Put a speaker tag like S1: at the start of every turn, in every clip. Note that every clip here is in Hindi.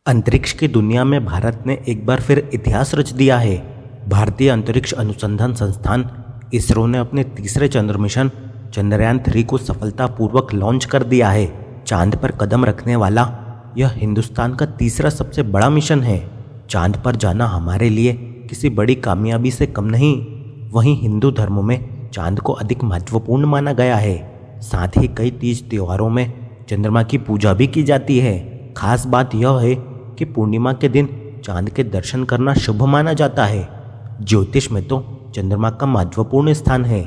S1: अंतरिक्ष की दुनिया में भारत ने एक बार फिर इतिहास रच दिया है। भारतीय अंतरिक्ष अनुसंधान संस्थान इसरो ने अपने तीसरे चंद्र मिशन चंद्रयान-3 को सफलतापूर्वक लॉन्च कर दिया है। चांद पर कदम रखने वाला यह हिंदुस्तान का तीसरा सबसे बड़ा मिशन है। चांद पर जाना हमारे लिए किसी बड़ी कामयाबी से कम नहीं। वहीं हिंदू धर्म में चांद को अधिक महत्वपूर्ण माना गया है। साथ ही कई तीज त्योहारों में चंद्रमा की पूजा भी की जाती है। खास बात यह है कि पूर्णिमा के दिन चांद के दर्शन करना शुभ माना जाता है। ज्योतिष में तो चंद्रमा का महत्वपूर्ण स्थान है।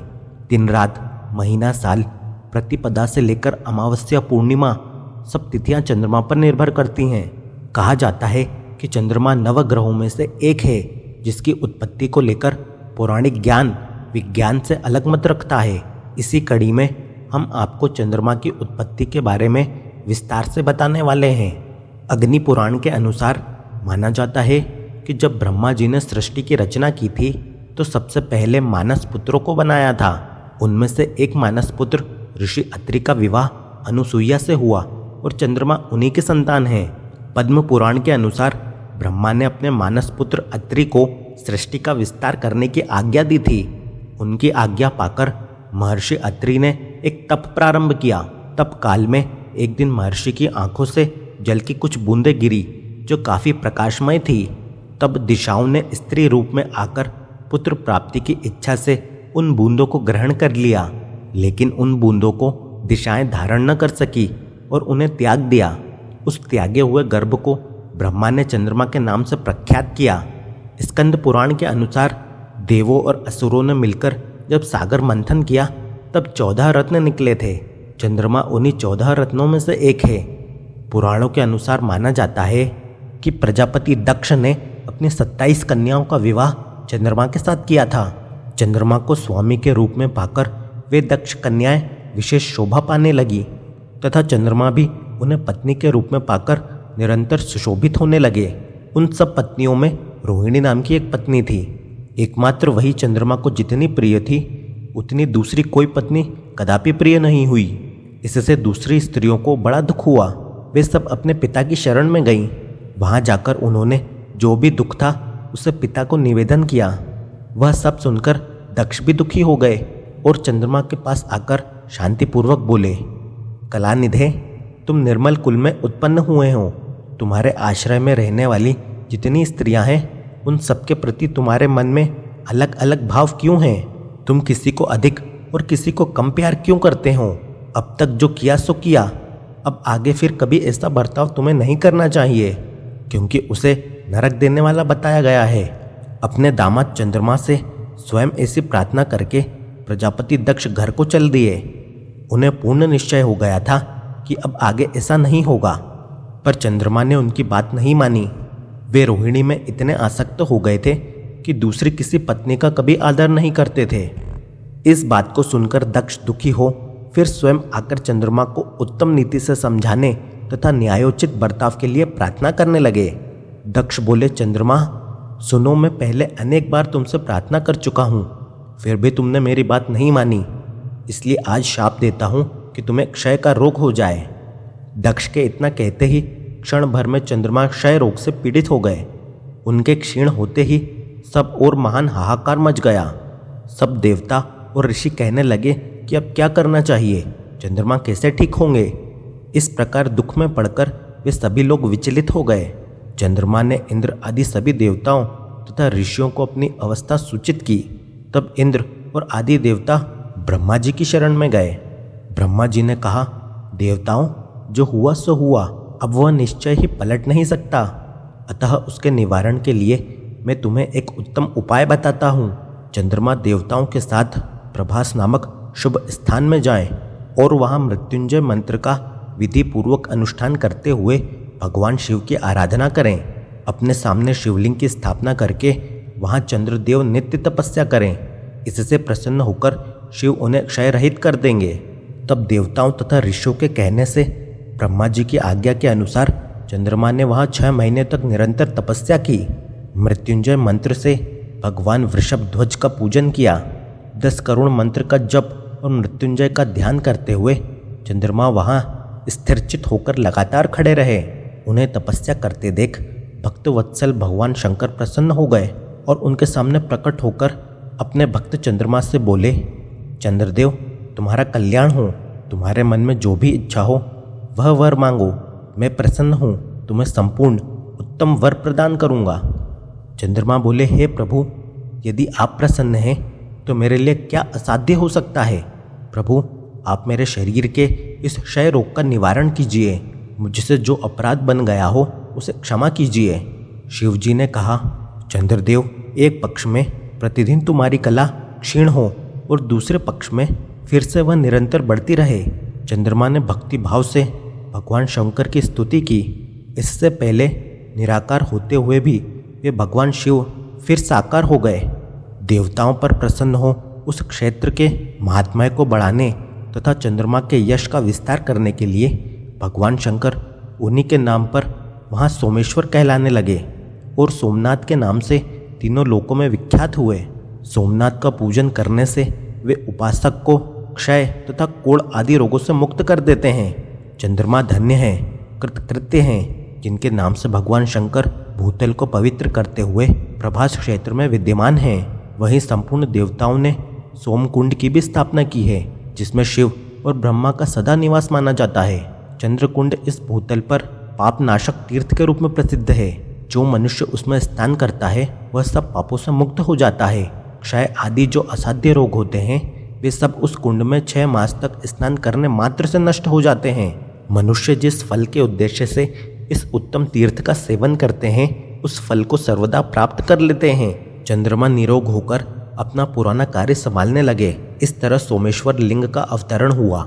S1: दिन रात, महीना, साल, प्रतिपदा से लेकर अमावस्या, पूर्णिमा सब तिथियां चंद्रमा पर निर्भर करती हैं। कहा जाता है कि चंद्रमा नवग्रहों में से एक है जिसकी उत्पत्ति को लेकर पौराणिक ज्ञान विज्ञान से अलग मत रखता है। इसी कड़ी में हम आपको चंद्रमा की उत्पत्ति के बारे में विस्तार से बताने वाले हैं। अग्नि पुराण के अनुसार माना जाता है कि जब ब्रह्मा जी ने सृष्टि की रचना की थी तो सबसे पहले मानस पुत्रों को बनाया था। उनमें से एक मानस पुत्र ऋषि अत्रि का विवाह अनुसुईया से हुआ और चंद्रमा उन्हीं के संतान हैं। पद्म पुराण के अनुसार ब्रह्मा ने अपने मानस पुत्र अत्रि को सृष्टि का विस्तार करने की आज्ञा दी थी। उनकी आज्ञा पाकर महर्षि अत्रि ने एक तप प्रारंभ किया। तप काल में एक दिन महर्षि की आंखों से जल की कुछ बूंदें गिरी जो काफी प्रकाशमय थी। तब दिशाओं ने स्त्री रूप में आकर पुत्र प्राप्ति की इच्छा से उन बूंदों को ग्रहण कर लिया, लेकिन उन बूंदों को दिशाएं धारण न कर सकी और उन्हें त्याग दिया। उस त्यागे हुए गर्भ को ब्रह्मा ने चंद्रमा के नाम से प्रख्यात किया। स्कंद पुराण के अनुसार देवों और असुरों ने मिलकर जब सागर मंथन किया तब 14 रत्न निकले थे। चंद्रमा उन्हीं 14 रत्नों में से एक है। पुराणों के अनुसार माना जाता है कि प्रजापति दक्ष ने अपनी 27 कन्याओं का विवाह चंद्रमा के साथ किया था। चंद्रमा को स्वामी के रूप में पाकर वे दक्ष कन्याएं विशेष शोभा पाने लगी तथा चंद्रमा भी उन्हें पत्नी के रूप में पाकर निरंतर सुशोभित होने लगे। उन सब पत्नियों में रोहिणी नाम की एक पत्नी थी। एकमात्र वही चंद्रमा को जितनी प्रिय थी उतनी दूसरी कोई पत्नी कदापि प्रिय नहीं हुई। इससे दूसरी स्त्रियों को बड़ा दुख हुआ। वे सब अपने पिता की शरण में गईं। वहां जाकर उन्होंने जो भी दुख था उसे पिता को निवेदन किया। वह सब सुनकर दक्ष भी दुखी हो गए और चंद्रमा के पास आकर शांतिपूर्वक बोले, कलानिधे, तुम निर्मल कुल में उत्पन्न हुए हो। तुम्हारे आश्रय में रहने वाली जितनी स्त्रियां हैं उन सबके प्रति तुम्हारे मन में अलग अलग भाव क्यों हैं? तुम किसी को अधिक और किसी को कम प्यार क्यों करते हो? अब तक जो किया सो किया। अब आगे फिर कभी ऐसा बर्ताव तुम्हें नहीं करना चाहिए, क्योंकि उसे नरक देने वाला बताया गया है। अपने दामाद चंद्रमा से स्वयं ऐसी प्रार्थना करके प्रजापति दक्ष घर को चल दिए। उन्हें पूर्ण निश्चय हो गया था कि अब आगे ऐसा नहीं होगा, पर चंद्रमा ने उनकी बात नहीं मानी। वे रोहिणी में इतने आसक्त हो गए थे कि दूसरी किसी पत्नी का कभी आदर नहीं करते थे। इस बात को सुनकर दक्ष दुखी हो फिर स्वयं आकर चंद्रमा को उत्तम नीति से समझाने तथा न्यायोचित बर्ताव के लिए प्रार्थना करने लगे। दक्ष बोले, चंद्रमा सुनो, मैं पहले अनेक बार तुमसे प्रार्थना कर चुका हूँ, फिर भी तुमने मेरी बात नहीं मानी। इसलिए आज शाप देता हूँ कि तुम्हें क्षय का रोग हो जाए। दक्ष के इतना कहते ही क्षण भर में चंद्रमा क्षय रोग से पीड़ित हो गए। उनके क्षीण होते ही सब और महान हाहाकार मच गया। सब देवता और ऋषि कहने लगे कि अब क्या करना चाहिए, चंद्रमा कैसे ठीक होंगे। इस प्रकार दुख में पड़कर वे सभी लोग विचलित हो गए। चंद्रमा ने इंद्र आदि सभी देवताओं तथा ऋषियों को अपनी अवस्था सूचित की। तब इंद्र और आदि देवता ब्रह्मा जी की शरण में गए। ब्रह्मा जी ने कहा, देवताओं, जो हुआ सो हुआ, अब वह निश्चय ही पलट नहीं सकता। अतः उसके निवारण के लिए मैं तुम्हें एक उत्तम उपाय बताता हूँ। चंद्रमा देवताओं के साथ प्रभास नामक शुभ स्थान में जाएं और वहाँ मृत्युंजय मंत्र का विधि पूर्वक अनुष्ठान करते हुए भगवान शिव की आराधना करें। अपने सामने शिवलिंग की स्थापना करके वहाँ चंद्रदेव नित्य तपस्या करें। इससे प्रसन्न होकर शिव उन्हें क्षय रहित कर देंगे। तब देवताओं तथा ऋषियों के कहने से ब्रह्मा जी की आज्ञा के अनुसार चंद्रमा ने वहाँ 6 महीने तक निरंतर तपस्या की। मृत्युंजय मंत्र से भगवान वृषभ ध्वज का पूजन किया। 10 करोड़ मंत्र का जप और मृत्युंजय का ध्यान करते हुए चंद्रमा वहाँ स्थिरचित होकर लगातार खड़े रहे। उन्हें तपस्या करते देख भक्त वत्सल भगवान शंकर प्रसन्न हो गए और उनके सामने प्रकट होकर अपने भक्त चंद्रमा से बोले, चंद्रदेव तुम्हारा कल्याण हो, तुम्हारे मन में जो भी इच्छा हो वह वर मांगो, मैं प्रसन्न हूँ, तुम्हें संपूर्ण उत्तम वर प्रदान करूँगा। चंद्रमा बोले, हे प्रभु, यदि आप प्रसन्न हैं तो मेरे लिए क्या असाध्य हो सकता है। प्रभु, आप मेरे शरीर के इस क्षय रोग का निवारण कीजिए, मुझसे जो अपराध बन गया हो उसे क्षमा कीजिए। शिवजी ने कहा, चंद्रदेव, एक पक्ष में प्रतिदिन तुम्हारी कला क्षीण हो और दूसरे पक्ष में फिर से वह निरंतर बढ़ती रहे। चंद्रमा ने भक्ति भाव से भगवान शंकर की स्तुति की। इससे पहले निराकार होते हुए भी वे भगवान शिव फिर साकार हो गए। देवताओं पर प्रसन्न हो उस क्षेत्र के महात्म्य को बढ़ाने तथा चंद्रमा के यश का विस्तार करने के लिए भगवान शंकर उन्हीं के नाम पर वहाँ सोमेश्वर कहलाने लगे और सोमनाथ के नाम से तीनों लोकों में विख्यात हुए। सोमनाथ का पूजन करने से वे उपासक को क्षय तथा कोढ़ आदि रोगों से मुक्त कर देते हैं। चंद्रमा धन्य हैं, कृतकृत्य हैं, जिनके नाम से भगवान शंकर भूतल को पवित्र करते हुए प्रभास क्षेत्र में विद्यमान हैं। वहीं संपूर्ण देवताओं ने सोमकुंड की भी स्थापना की है, जिसमें शिव और ब्रह्मा का सदा निवास माना जाता है। चंद्रकुंड इस भूतल पर पाप नाशक तीर्थ के रूप में प्रसिद्ध है। जो मनुष्य उसमें स्नान करता है वह सब पापों से मुक्त हो जाता है। क्षय आदि जो असाध्य रोग होते हैं वे सब उस कुंड में 6 मास तक स्नान करने मात्र से नष्ट हो जाते हैं। मनुष्य जिस फल के उद्देश्य से इस उत्तम तीर्थ का सेवन करते हैं उस फल को सर्वदा प्राप्त कर लेते हैं। चंद्रमा निरोग होकर अपना पुराना कार्य संभालने लगे। इस तरह सोमेश्वर लिंग का अवतरण हुआ।